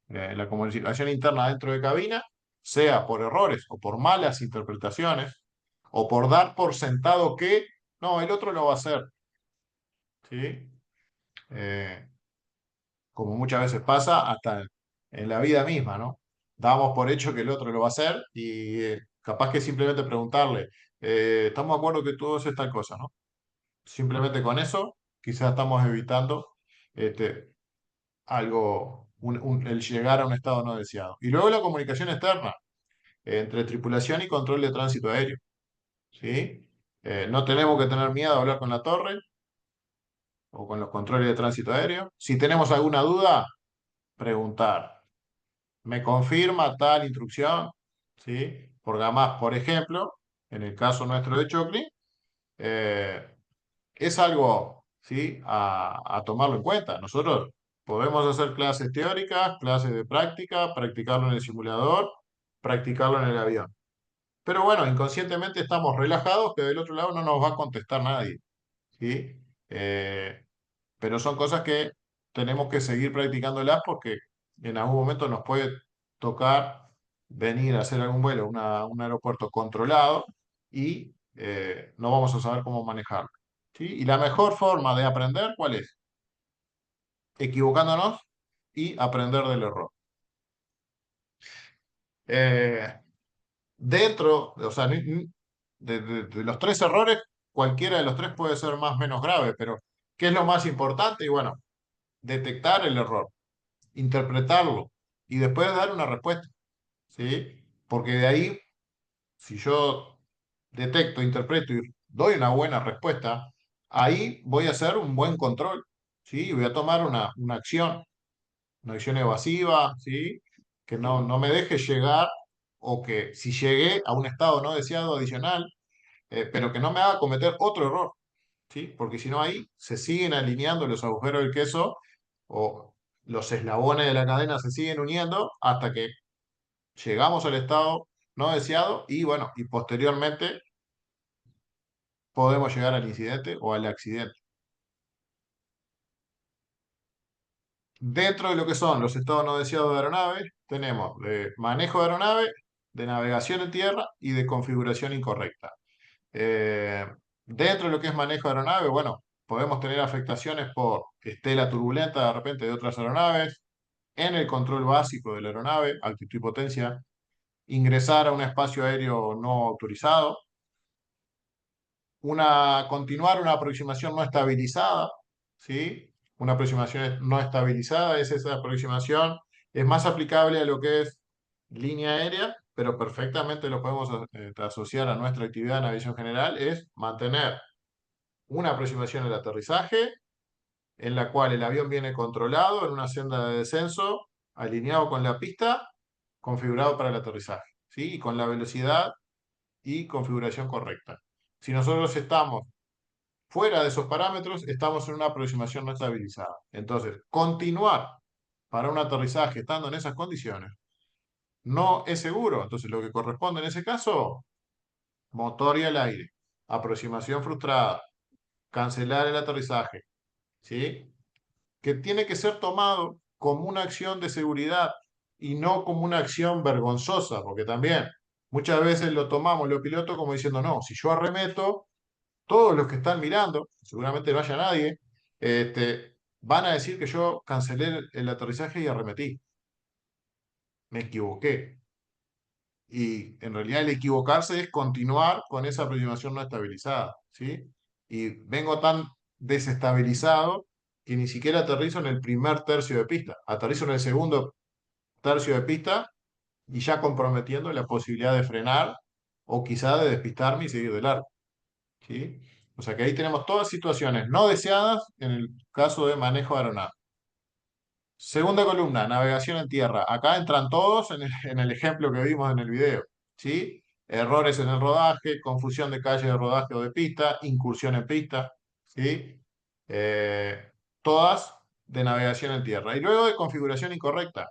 La comunicación interna dentro de cabina, sea por errores o por malas interpretaciones, o por dar por sentado que no, el otro lo va a hacer, ¿sí? Eh, Como muchas veces pasa hasta en la vida misma, ¿no? Damos por hecho que el otro lo va a hacer y capaz que simplemente preguntarle, estamos de acuerdo que tú haces tal cosa, ¿no? Simplemente con eso, quizás estamos evitando este, algo, el llegar a un estado no deseado. Y luego la comunicación externa, entre tripulación y control de tránsito aéreo, ¿sí? No tenemos que tener miedo a hablar con la torre o con los controles de tránsito aéreo. Si tenemos alguna duda, preguntar. ¿Me confirma tal instrucción? ¿Sí? Porque además, por ejemplo, en el caso nuestro de Chocli, eh, es algo, ¿sí? A tomarlo en cuenta. Nosotros podemos hacer clases teóricas, clases de práctica, practicarlo en el simulador, practicarlo en el avión. Pero bueno, inconscientemente estamos relajados que del otro lado no nos va a contestar nadie, ¿sí? Eh, pero son cosas que tenemos que seguir practicándolas porque en algún momento nos puede tocar venir a hacer algún vuelo a un aeropuerto controlado y no vamos a saber cómo manejarlo, ¿sí? Y la mejor forma de aprender, ¿cuál es? Equivocándonos y aprender del error. Eh, o sea, de los tres errores, cualquiera de los tres puede ser más o menos grave, pero ¿qué es lo más importante? Y bueno, detectar el error, interpretarlo y después dar una respuesta, ¿sí? Porque de ahí, si yo detecto, interpreto y doy una buena respuesta, ahí voy a hacer un buen control, ¿sí? Voy a tomar una acción evasiva, ¿sí? Que no me deje llegar o que si llegué a un estado no deseado adicional, pero que no me haga cometer otro error, ¿sí? Porque si no ahí se siguen alineando los agujeros del queso o los eslabones de la cadena se siguen uniendo hasta que llegamos al estado no deseado y bueno, y posteriormente podemos llegar al incidente o al accidente. Dentro de lo que son los estados no deseados de aeronave, tenemos de manejo de aeronave, de navegación en tierra y de configuración incorrecta. Eh, Dentro de lo que es manejo de aeronave, bueno, podemos tener afectaciones por estela turbulenta de repente de otras aeronaves, en el control básico de la aeronave, altitud y potencia, ingresar a un espacio aéreo no autorizado, continuar una aproximación no estabilizada, ¿sí? Una aproximación no estabilizada es esa aproximación, es más aplicable a lo que es línea aérea, pero perfectamente lo podemos asociar a nuestra actividad en aviación general, es mantener una aproximación al aterrizaje, en la cual el avión viene controlado en una senda de descenso, alineado con la pista, configurado para el aterrizaje, ¿sí? Y con la velocidad y configuración correcta. Si nosotros estamos fuera de esos parámetros, estamos en una aproximación no estabilizada. Entonces, continuar para un aterrizaje estando en esas condiciones no es seguro. Entonces, lo que corresponde en ese caso, motor y al aire, aproximación frustrada, cancelar el aterrizaje, ¿sí? Que tiene que ser tomado como una acción de seguridad y no como una acción vergonzosa, porque también muchas veces lo tomamos los pilotos como diciendo, no, si yo arremeto, todos los que están mirando, seguramente no haya nadie, van a decir que yo cancelé el aterrizaje y arremetí. Me equivoqué. Y en realidad el equivocarse es continuar con esa aproximación no estabilizada, ¿sí? Y vengo tan desestabilizado que ni siquiera aterrizo en el primer tercio de pista, aterrizo en el segundo tercio de pista y ya comprometiendo la posibilidad de frenar o quizá de despistarme y seguir de largo, ¿sí? O sea que ahí tenemos todas situaciones no deseadas en el caso de manejo de aeronave. Segunda columna, navegación en tierra. Acá entran todos en el ejemplo que vimos en el video, ¿sí? Errores en el rodaje, confusión de calle de rodaje o de pista, incursión en pista, ¿sí? Todas de navegación en tierra. Y luego de configuración incorrecta,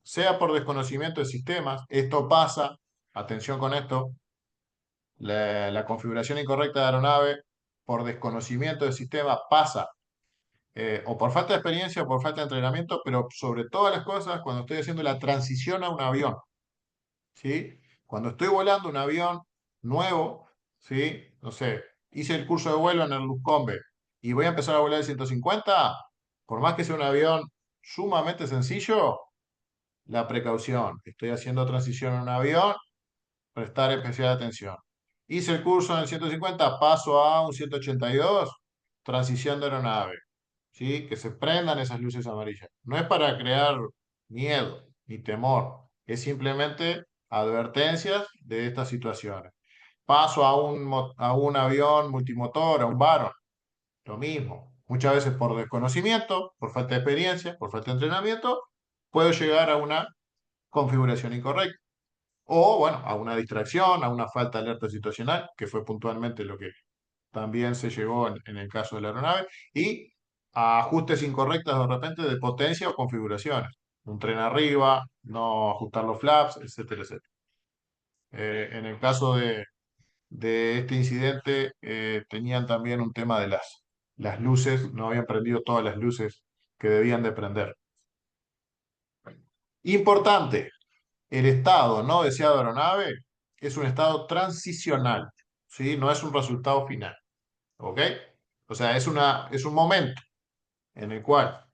sea por desconocimiento de sistemas, esto pasa, atención con esto, la configuración incorrecta de aeronave por desconocimiento del sistema pasa o por falta de experiencia o por falta de entrenamiento, pero sobre todas las cosas cuando estoy haciendo la transición a un avión, ¿sí? Cuando estoy volando un avión nuevo, ¿sí? No sé, hice el curso de vuelo en el Luzcombe y voy a empezar a volar el 150, por más que sea un avión sumamente sencillo, la precaución. Estoy haciendo transición a un avión, prestar especial atención. Hice el curso en el 150, paso a un 182, transición de aeronave. ¿Sí? Que se prendan esas luces amarillas. No es para crear miedo ni temor, es simplemente advertencias de estas situaciones. Paso a un avión multimotor, a un Baron, lo mismo. Muchas veces por desconocimiento, por falta de experiencia, por falta de entrenamiento, puedo llegar a una configuración incorrecta. O, bueno, a una distracción, a una falta de alerta situacional, que fue puntualmente lo que también se llegó en el caso de la aeronave, y a ajustes incorrectos de repente de potencia o configuraciones. Un tren arriba, no ajustar los flaps, etcétera, etcétera. En el caso de este incidente, tenían también un tema de las luces, no habían prendido todas las luces que debían de prender. Importante, el estado no deseado de aeronave es un estado transicional, ¿sí? No es un resultado final, ¿ok? O sea, es un momento en el cual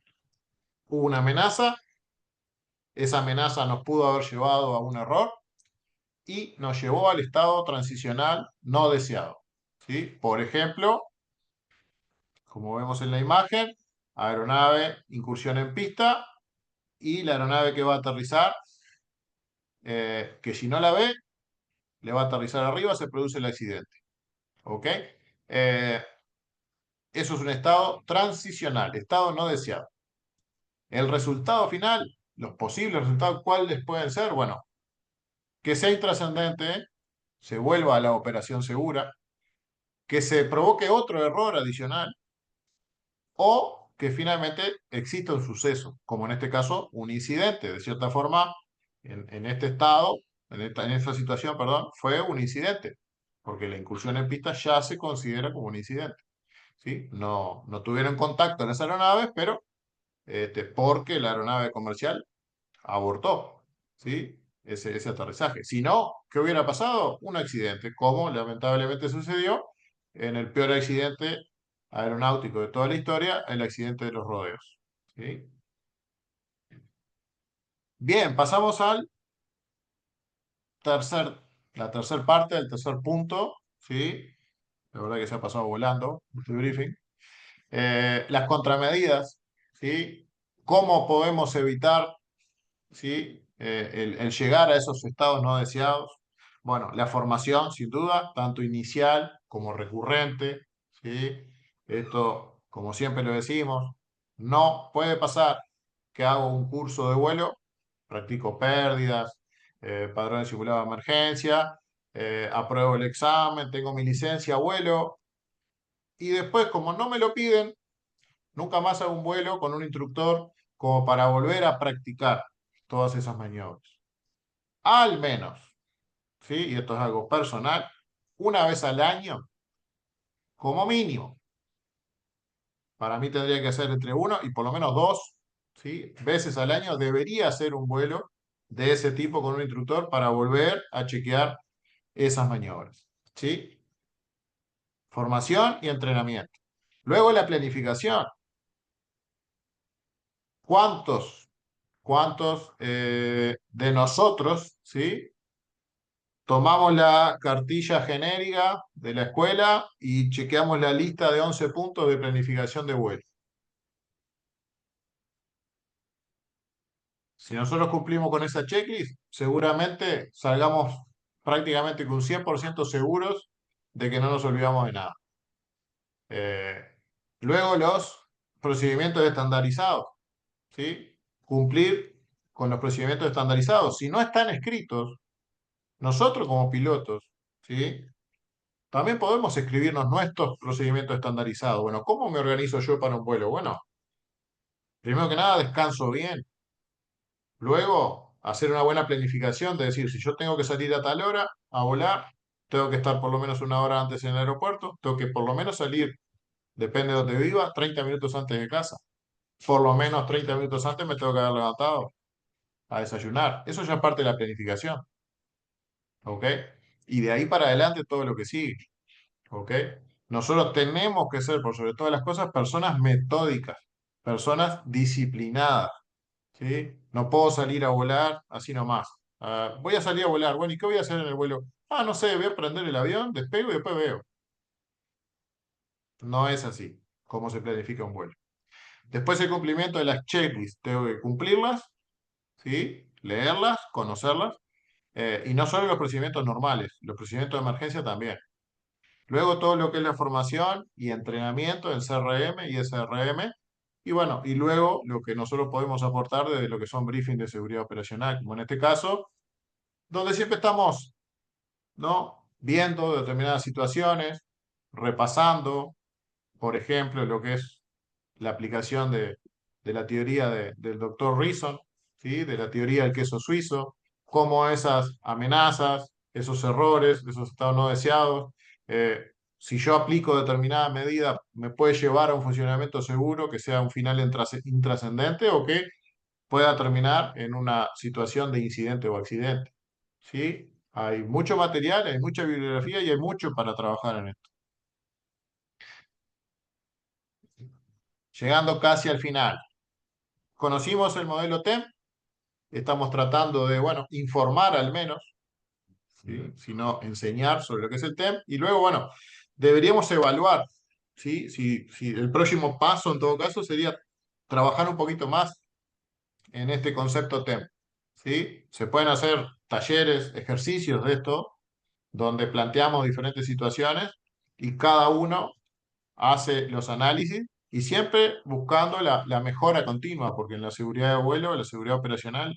hubo una amenaza, esa amenaza nos pudo haber llevado a un error y nos llevó al estado transicional no deseado, ¿sí? Por ejemplo, como vemos en la imagen, aeronave, incursión en pista y la aeronave que va a aterrizar, que si no la ve, le va a aterrizar arriba, se produce el accidente, ¿ok? Eh, Eso es un estado transicional, estado no deseado. El resultado final, los posibles resultados, ¿cuáles pueden ser? Bueno, que sea intrascendente, se vuelva a la operación segura, que se provoque otro error adicional o que finalmente exista un suceso, como en este caso un incidente. De cierta forma, en este estado, en esta situación, perdón, fue un incidente, porque la incursión en pista ya se considera como un incidente. ¿Sí? No, no tuvieron contacto en las aeronaves, pero porque la aeronave comercial abortó, ¿sí? Ese aterrizaje. Si no, ¿qué hubiera pasado? Un accidente, como lamentablemente sucedió en el peor accidente aeronáutico de toda la historia, el accidente de los rodeos, ¿sí? Bien, pasamos al la tercera parte, del tercer punto, ¿sí? La verdad que se ha pasado volando este briefing. Las contramedidas, ¿sí? ¿Cómo podemos evitar, ¿sí? El llegar a esos estados no deseados? Bueno, la formación, sin duda, tanto inicial como recurrente, ¿sí? Esto, como siempre lo decimos, no puede pasar que hago un curso de vuelo, practico pérdidas, padrón simulado de emergencia, apruebo el examen, tengo mi licencia, vuelo, y después, como no me lo piden, nunca más hago un vuelo con un instructor como para volver a practicar todas esas maniobras. Al menos, ¿sí? Y esto es algo personal, una vez al año, como mínimo. Para mí tendría que ser entre uno y por lo menos dos, ¿sí? Veces al año debería hacer un vuelo de ese tipo con un instructor para volver a chequear esas maniobras, ¿sí? Formación y entrenamiento. Luego la planificación. ¿Cuántos de nosotros, ¿sí? Tomamos la cartilla genérica de la escuela y chequeamos la lista de 11 puntos de planificación de vuelo? Si nosotros cumplimos con esa checklist, seguramente salgamos prácticamente con 100% seguros de que no nos olvidamos de nada. Eh, Luego los procedimientos estandarizados, ¿sí? Cumplir con los procedimientos estandarizados. Si no están escritos, nosotros como pilotos, ¿sí? También podemos escribirnos nuestros procedimientos estandarizados. Bueno, ¿cómo me organizo yo para un vuelo? Bueno, primero que nada, descanso bien. Luego, hacer una buena planificación de decir, si yo tengo que salir a tal hora a volar, tengo que estar por lo menos una hora antes en el aeropuerto, tengo que por lo menos salir, depende de donde viva, 30 minutos antes de casa. Por lo menos 30 minutos antes me tengo que haber levantado a desayunar. Eso ya es parte de la planificación, ¿ok? Y de ahí para adelante todo lo que sigue, ¿ok? Nosotros tenemos que ser, por sobre todas las cosas, personas metódicas, personas disciplinadas. ¿Sí? No puedo salir a volar así nomás. Voy a salir a volar. Bueno, ¿y qué voy a hacer en el vuelo? No sé, voy a prender el avión, despego y después veo. No es así como se planifica un vuelo. Después el cumplimiento de las checklists. Tengo que cumplirlas, ¿sí? Leerlas, conocerlas. Y no solo los procedimientos normales, los procedimientos de emergencia también. Luego todo lo que es la formación y entrenamiento en CRM y SRM. Y bueno, y luego lo que nosotros podemos aportar desde lo que son briefings de seguridad operacional, como en este caso, donde siempre estamos, ¿no? Viendo determinadas situaciones, repasando, por ejemplo, lo que es la aplicación de la teoría del doctor Reason, ¿sí? De la teoría del queso suizo, cómo esas amenazas, esos errores, esos estados no deseados, eh, si yo aplico determinada medida, me puede llevar a un funcionamiento seguro que sea un final intrascendente o que pueda terminar en una situación de incidente o accidente. ¿Sí? Hay mucho material, hay mucha bibliografía y hay mucho para trabajar en esto. Llegando casi al final. Conocimos el modelo TEM, estamos tratando de, bueno, informar al menos, ¿sí? Sino enseñar sobre lo que es el TEM, y luego, bueno, deberíamos evaluar, ¿sí? Si el próximo paso, en todo caso, sería trabajar un poquito más en este concepto TEM, ¿sí? Se pueden hacer talleres, ejercicios de esto, donde planteamos diferentes situaciones y cada uno hace los análisis y siempre buscando la mejora continua, porque en la seguridad de vuelo, la seguridad operacional,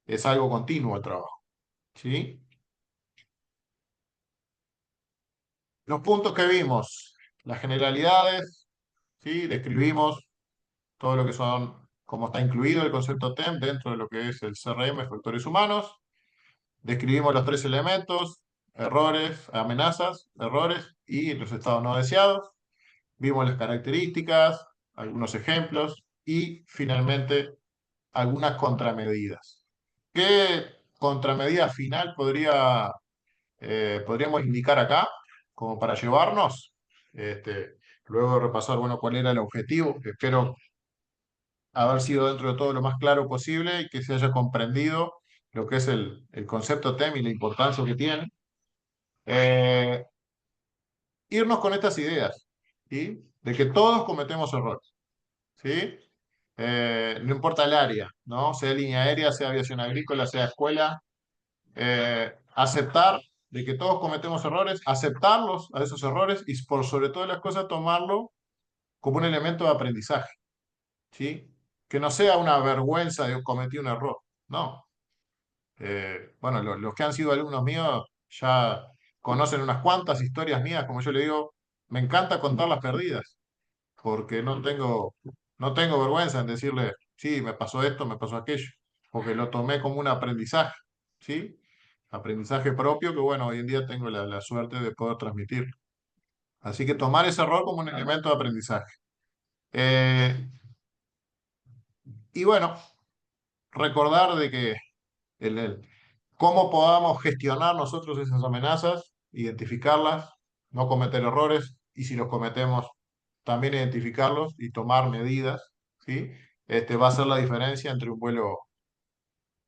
es algo continuo el trabajo. ¿Sí? Los puntos que vimos, las generalidades, ¿sí? Describimos todo lo que son, cómo está incluido el concepto TEM dentro de lo que es el CRM, factores humanos. Describimos los tres elementos, errores, amenazas, errores y los estados no deseados. Vimos las características, algunos ejemplos y finalmente algunas contramedidas. ¿Qué contramedida final podríamos indicar acá como para llevarnos? Luego de repasar, bueno, cuál era el objetivo. Espero haber sido dentro de todo lo más claro posible y que se haya comprendido lo que es el concepto TEM y la importancia que tiene. Eh, Irnos con estas ideas, ¿sí? De que todos cometemos errores, ¿sí? No importa el área, ¿no? Sea línea aérea, sea aviación agrícola, sea escuela, aceptar de que todos cometemos errores, aceptarlos a esos errores y por sobre todas las cosas tomarlo como un elemento de aprendizaje, ¿sí? Que no sea una vergüenza de cometer un error, no. Bueno, los que han sido alumnos míos ya conocen unas cuantas historias mías, como yo le digo, me encanta contar las perdidas, porque no tengo vergüenza en decirle, sí, me pasó esto, me pasó aquello, porque lo tomé como un aprendizaje, ¿sí? Aprendizaje propio que, bueno, hoy en día tengo la suerte de poder transmitir. Así que tomar ese error como un elemento de aprendizaje. Eh, y bueno, recordar de que cómo podamos gestionar nosotros esas amenazas, identificarlas, no cometer errores y si los cometemos, también identificarlos y tomar medidas, ¿sí? Va a ser la diferencia entre un vuelo,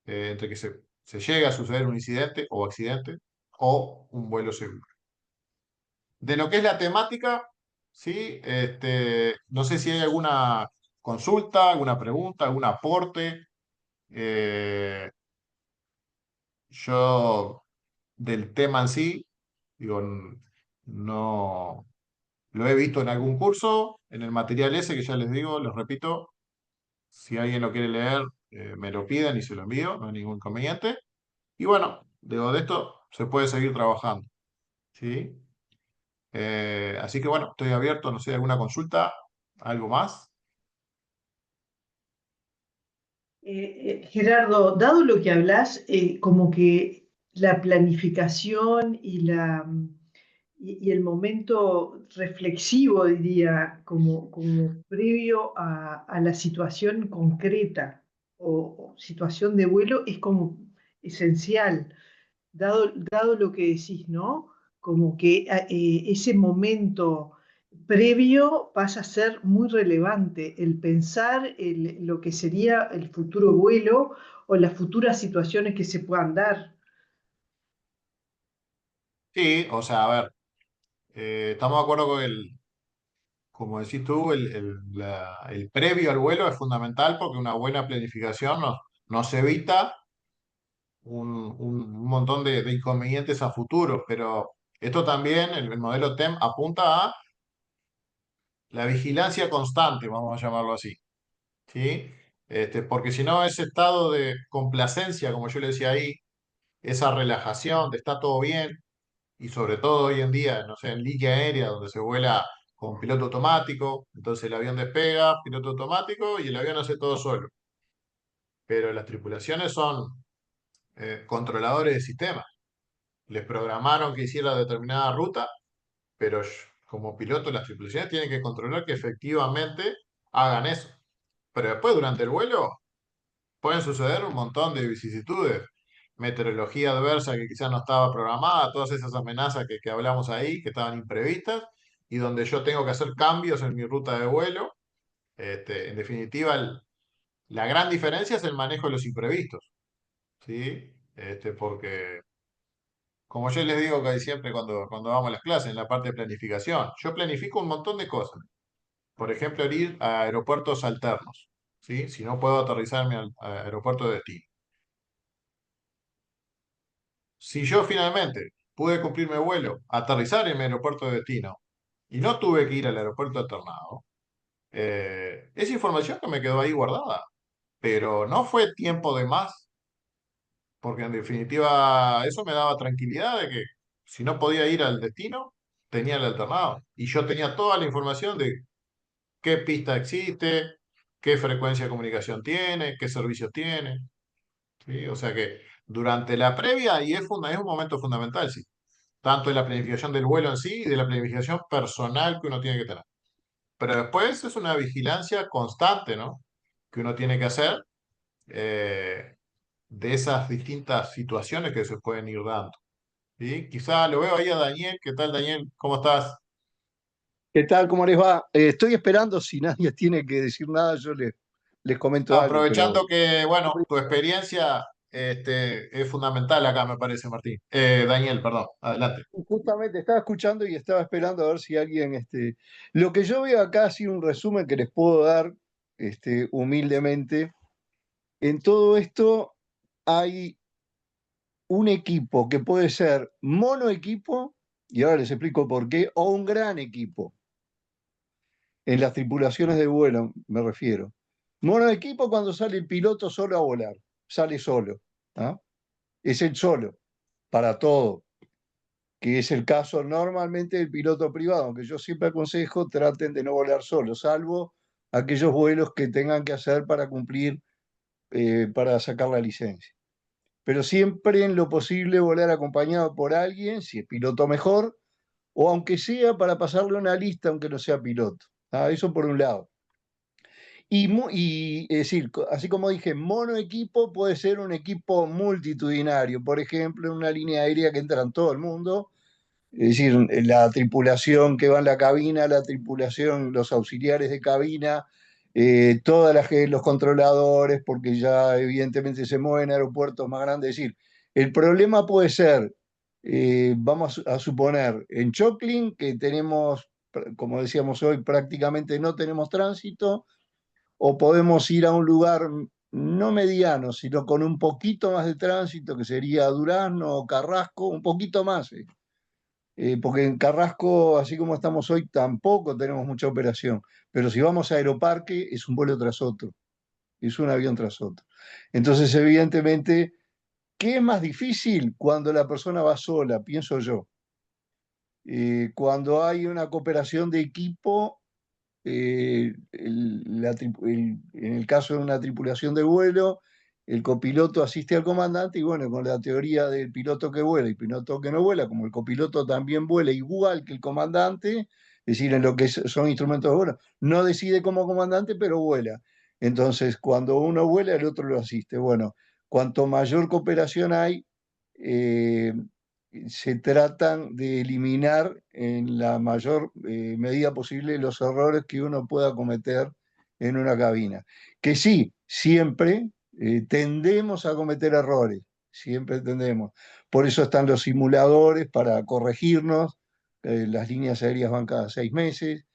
entre que se llegue a suceder un incidente o accidente o un vuelo seguro. De lo que es la temática, ¿sí? No sé si hay alguna consulta, alguna pregunta, algún aporte. Eh, yo del tema en sí, digo, no lo he visto en algún curso, en el material ese que ya les digo, les repito, si alguien lo quiere leer, me lo piden y se lo envío, no hay ningún inconveniente. Y bueno, digo, de esto se puede seguir trabajando, ¿sí? Así que bueno, estoy abierto, no sé, alguna consulta, algo más. Gerardo, dado lo que hablas, como que la planificación y el momento reflexivo, diría, como previo a la situación concreta o situación de vuelo, es como esencial. Dado lo que decís, ¿no? Como que ese momento previo pasa a ser muy relevante, el pensar lo que sería el futuro vuelo o las futuras situaciones que se puedan dar. Sí, o sea, a ver, estamos de acuerdo con como decís tú, el previo al vuelo es fundamental porque una buena planificación nos evita un montón de inconvenientes a futuro, pero esto también, el modelo TEM apunta a la vigilancia constante, vamos a llamarlo así, ¿sí? Porque si no, ese estado de complacencia, como yo le decía ahí, esa relajación de está todo bien, y sobre todo hoy en día, no sé, en línea aérea, donde se vuela con piloto automático, entonces el avión despega, piloto automático, y el avión hace todo solo. Pero las tripulaciones son controladores de sistemas. Les programaron que hiciera determinada ruta, pero como piloto las tripulaciones tienen que controlar que efectivamente hagan eso. Pero después, durante el vuelo, pueden suceder un montón de vicisitudes. Meteorología adversa que quizás no estaba programada, todas esas amenazas que hablamos ahí, que estaban imprevistas, y donde yo tengo que hacer cambios en mi ruta de vuelo. En definitiva, la gran diferencia es el manejo de los imprevistos, ¿sí? Porque, como yo les digo casi siempre cuando vamos a las clases, en la parte de planificación, yo planifico un montón de cosas. Por ejemplo, el ir a aeropuertos alternos, ¿sí? Si no puedo aterrizar en mi aeropuerto de destino. Si yo finalmente pude cumplir mi vuelo, aterrizar en mi aeropuerto de destino y no tuve que ir al aeropuerto alternado, es información que me quedó ahí guardada, pero no fue tiempo de más, porque en definitiva eso me daba tranquilidad de que si no podía ir al destino, tenía el alternado y yo tenía toda la información de qué pista existe, qué frecuencia de comunicación tiene, qué servicios tiene, ¿sí? O sea que durante la previa, y es un momento fundamental, sí, tanto de la planificación del vuelo en sí y de la planificación personal que uno tiene que tener. Pero después es una vigilancia constante, ¿no? Que uno tiene que hacer eh, de esas distintas situaciones que se pueden ir dando. ¿Sí? Quizá lo veo ahí a Daniel. ¿Qué tal, Daniel? ¿Cómo estás? ¿Qué tal? ¿Cómo les va? Estoy esperando, si nadie tiene que decir nada, yo les comento algo, pero Aprovechando que, bueno, tu experiencia es fundamental acá, me parece, Martín. Daniel, perdón. Adelante. justamente estaba escuchando y estaba esperando a ver si alguien, Lo que yo veo acá ha sido un resumen que les puedo dar, humildemente. En todo esto hay un equipo que puede ser mono equipo, y ahora les explico por qué, o un gran equipo. En las tripulaciones de vuelo, me refiero. Mono equipo cuando sale el piloto solo a volar, sale solo. ¿Ah? Es el solo, para todo, que es el caso normalmente del piloto privado, aunque yo siempre aconsejo traten de no volar solo, salvo aquellos vuelos que tengan que hacer para cumplir, para sacar la licencia. Pero siempre en lo posible volar acompañado por alguien, si es piloto mejor, o aunque sea para pasarle una lista, aunque no sea piloto. ¿Ah? Eso por un lado. Es decir, así como dije, mono equipo puede ser un equipo multitudinario, por ejemplo, en una línea aérea que entra en todo el mundo, es decir, la tripulación que va en la cabina, la tripulación, los auxiliares de cabina, todas los controladores, porque ya evidentemente se mueven a aeropuertos más grandes. Es decir, el problema puede ser, vamos a suponer, en Choclin, que tenemos, como decíamos hoy, prácticamente no tenemos tránsito, o podemos ir a un lugar no mediano, sino con un poquito más de tránsito, que sería Durazno o Carrasco, un poquito más. Porque en Carrasco, así como estamos hoy, tampoco tenemos mucha operación. Pero si vamos a Aeroparque, es un vuelo tras otro, es un avión tras otro. Entonces, evidentemente, ¿qué es más difícil cuando la persona va sola? Pienso yo. Cuando hay una cooperación de equipo, en el caso de una tripulación de vuelo, el copiloto asiste al comandante y bueno, con la teoría del piloto que vuela y piloto que no vuela, como el copiloto también vuela igual que el comandante, es decir, en lo que son instrumentos de vuelo, no decide como comandante, pero vuela. Entonces, cuando uno vuela, el otro lo asiste. Bueno, cuanto mayor cooperación hay, eh, se tratan de eliminar en la mayor medida posible los errores que uno pueda cometer en una cabina. Que sí, siempre tendemos a cometer errores, siempre tendemos. Por eso están los simuladores para corregirnos, las líneas aéreas van cada 6 meses.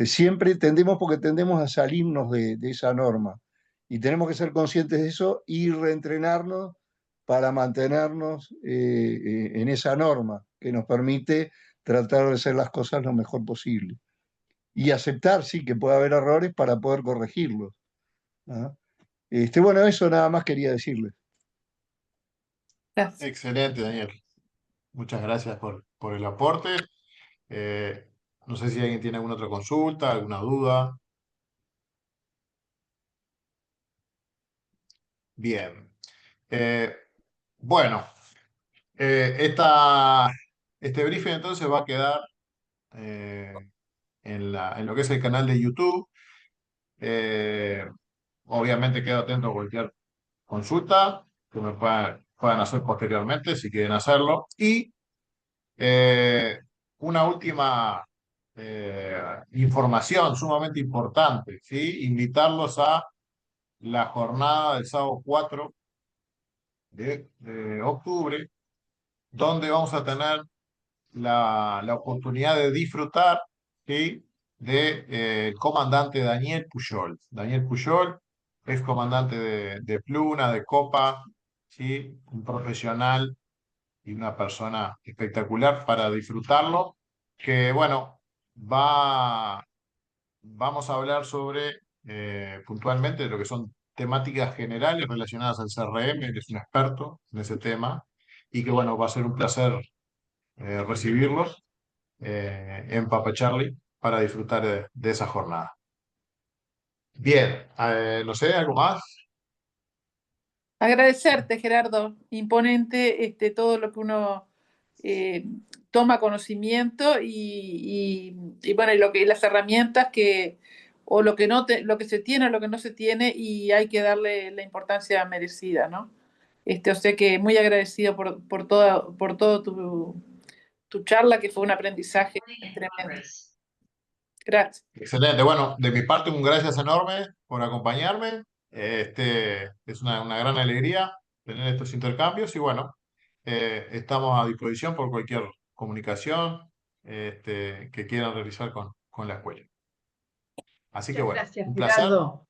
Siempre tendemos porque tendemos a salirnos de esa norma. Y tenemos que ser conscientes de eso y reentrenarnos para mantenernos en esa norma que nos permite tratar de hacer las cosas lo mejor posible. Y aceptar, sí, que puede haber errores para poder corregirlos. ¿Ah? Bueno, eso nada más quería decirles. Gracias. Excelente, Daniel. Muchas gracias por el aporte. Eh, no sé si alguien tiene alguna otra consulta, alguna duda. Bien. Eh, bueno, este briefing entonces va a quedar eh, en lo que es el canal de YouTube. Eh, obviamente quedo atento a cualquier consulta que me puedan hacer posteriormente si quieren hacerlo. Y eh, una última información sumamente importante, ¿sí? Invitarlos a la jornada del sábado 4 de octubre, donde vamos a tener la oportunidad de disfrutar, ¿sí? De, el comandante Daniel Pujol. Daniel Pujol, ex comandante de Pluna, de Copa, ¿sí? Un profesional y una persona espectacular para disfrutarlo, que bueno, vamos a hablar sobre puntualmente lo que son temáticas generales relacionadas al CRM. Él es un experto en ese tema y que bueno, va a ser un placer recibirlos en Papa Charlie para disfrutar de esa jornada. Bien, no sé, ¿algo más? Agradecerte, Gerardo. Imponente todo lo que uno toma conocimiento y bueno, y las herramientas o lo que lo que se tiene o lo que no se tiene, y hay que darle la importancia merecida, ¿no? O sea que muy agradecido por todo tu charla, que fue un aprendizaje tremendo. Gracias. Excelente. Bueno, de mi parte, un gracias enorme por acompañarme. Es una gran alegría tener estos intercambios y bueno, estamos a disposición por cualquier comunicación que quieran realizar con la escuela. Así que Muchas bueno, gracias, un placer. Gerardo.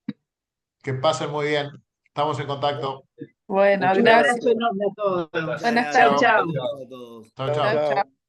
Que pasen muy bien. Estamos en contacto. Bueno, Un gracias. abrazo enorme a todos. Buenas Chao. tardes. Chao. Chao a todos. Chao, Chao, chao. Chao, chao. chao.